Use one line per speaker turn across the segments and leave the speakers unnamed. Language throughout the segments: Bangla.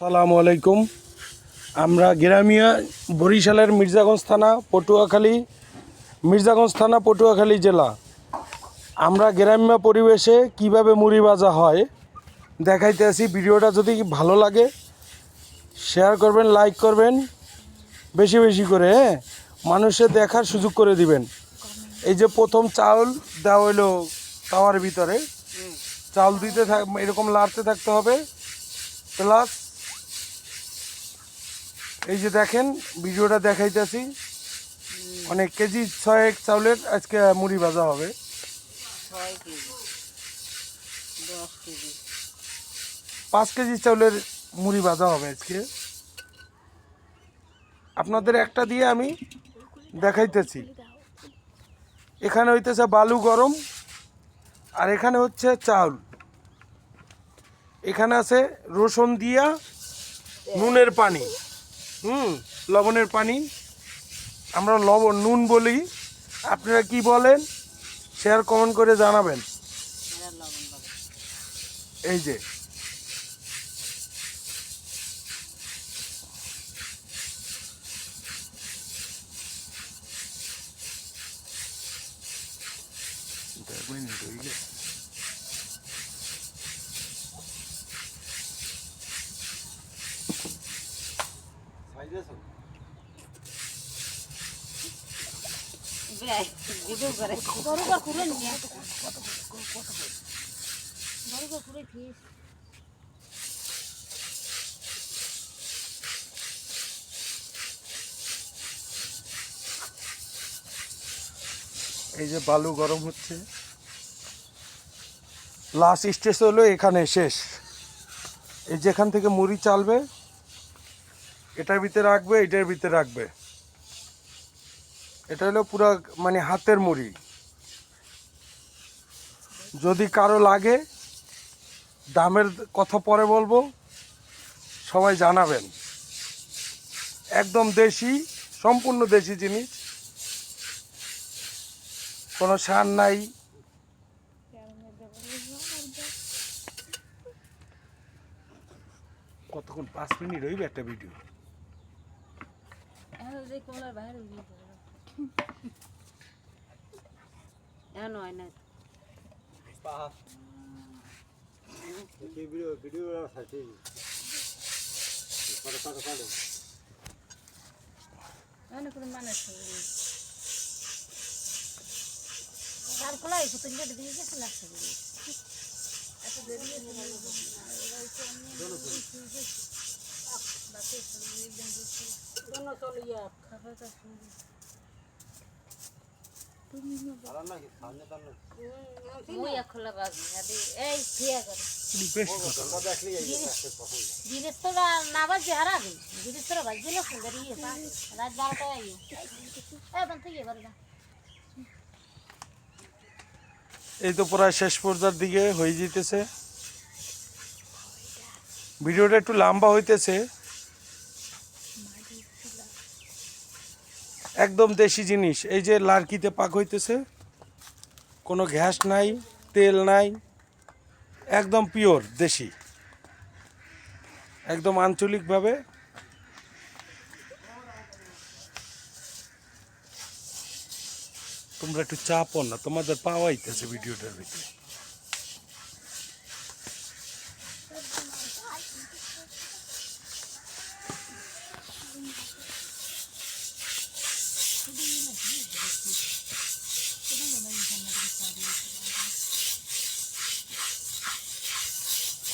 আসসালামু আলাইকুম। আমরা গ্রামিয়া বরিশালের মির্জাগঞ্জ থানা পটুয়াখালী জেলা। আমরা গ্রাম্য পরিবেশে কিভাবে মুড়ি ভাজা হয় দেখাইতে আছি। ভিডিওটা যদি ভালো লাগে শেয়ার করবেন, লাইক করবেন বেশি বেশি করে, হ্যাঁ, মানুষের দেখার সুযোগ করে দিবেন। এই যে প্রথম চাউল দেওয়া হইলো তাওয়ার ভিতরে, চাউল দিতে এরকম লাড়তে থাকতে হবে। প্লাস এই যে দেখেন ভিডিওটা দেখাইতেছি, অনেক কেজি 6 চাউলের আজকে মুড়ি ভাজা হবে। 5 কেজি চাউলের মুড়ি ভাজা হবে আজকে। আপনাদের একটা দিয়ে আমি দেখাইতেছি। এখানে হইতেছে বালু গরম, আর এখানে হচ্ছে চাউল। এখানে আছে রসুন দিয়া নুনের পানি, লবণের পানি। আমরা নুন বলি, আপনারা কি বলেন শেয়ার কমেন্ট করে জানাবেন। এই যে এই যে বালু গরম হচ্ছে, লাস্ট স্টেজ হলো এখানে শেষ। এই যেখান থেকে মুড়ি চালবে এটার ভিতরে রাখবে, এটার ভিতরে রাখবে। এটা হলো পুরো মানে হাতের মুড়ি। যদি কারো লাগে দামের কথা পরে বলবো, সবাই জানাবেন। একদম দেশি, সম্পূর্ণ দেশি জিনিস, কোনো সার নাই। কতক্ষণ? 5 মিনিট হইবে একটা ভিডিও। এই তো প্রায় শেষ পর্যায়ের দিকে হয়ে যেতেছে। ভিডিওটা একটু লম্বা হইতেছে। একদম দেশি জিনিস। এই যে লার্কিতে পাক হইতেছে, কোনো গ্যাস নাই, তেল নাই, একদম পিওর দেশি, একদম আঞ্চলিকভাবে। তোমরা একটু চাপো না, তোমাদের পাওয়াইতেছে ভিডিওটার ভিতরে।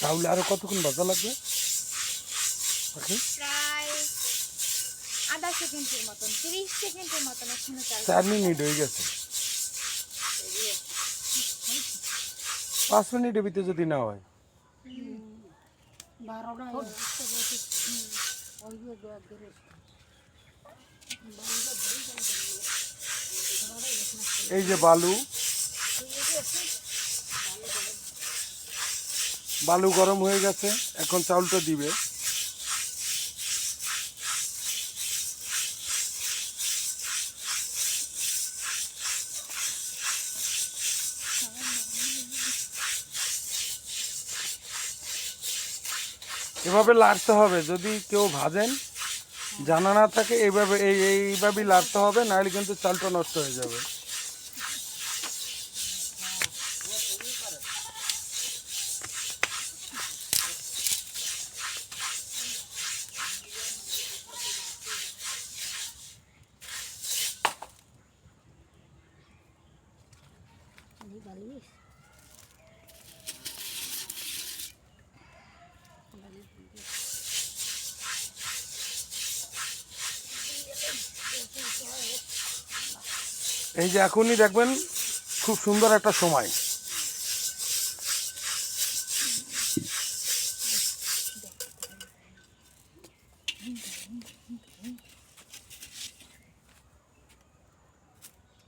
তাহলে আরো কতক্ষণ ভাজা লাগবে?
প্রায় আধা সেকেন্ডের মতন, 30 সেকেন্ডের মতন।
4 মিনিট হয়ে গেছে। 5 মিনিটের ভিতরে যদি না হয়, এই যে বালু গরম হয়ে গেছে, এখন চাউলটা দিবে। এভাবে লাড়তে হবে, যদি কেউ ভাজেন জানা না থাকে এইভাবে এইভাবেই লাড়তে হবে, নাহলে কিন্তু চালটা নষ্ট হয়ে যাবে। এই যে এখনই দেখবেন খুব সুন্দর একটা সময়।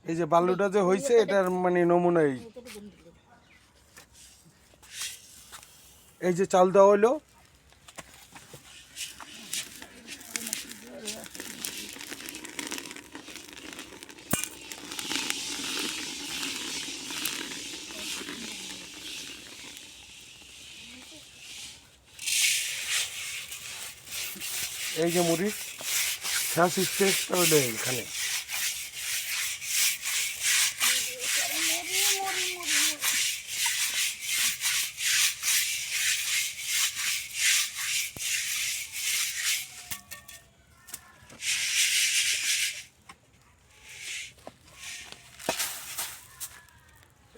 এই যে বালুটা যে হয়েছে এটার মানে নমুনা এই যে চাল দেওয়া হলো, এই যে মুড়ি শেষ স্টেজটা হলো এখানে।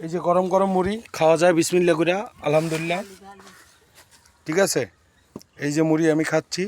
এই যে গরম গরম মুড়ি খাওয়া যায় বিসমিল্লাহ করে, আলহামদুলিল্লাহ। ঠিক আছে, এই যে মুড়ি আমি খাচ্ছি।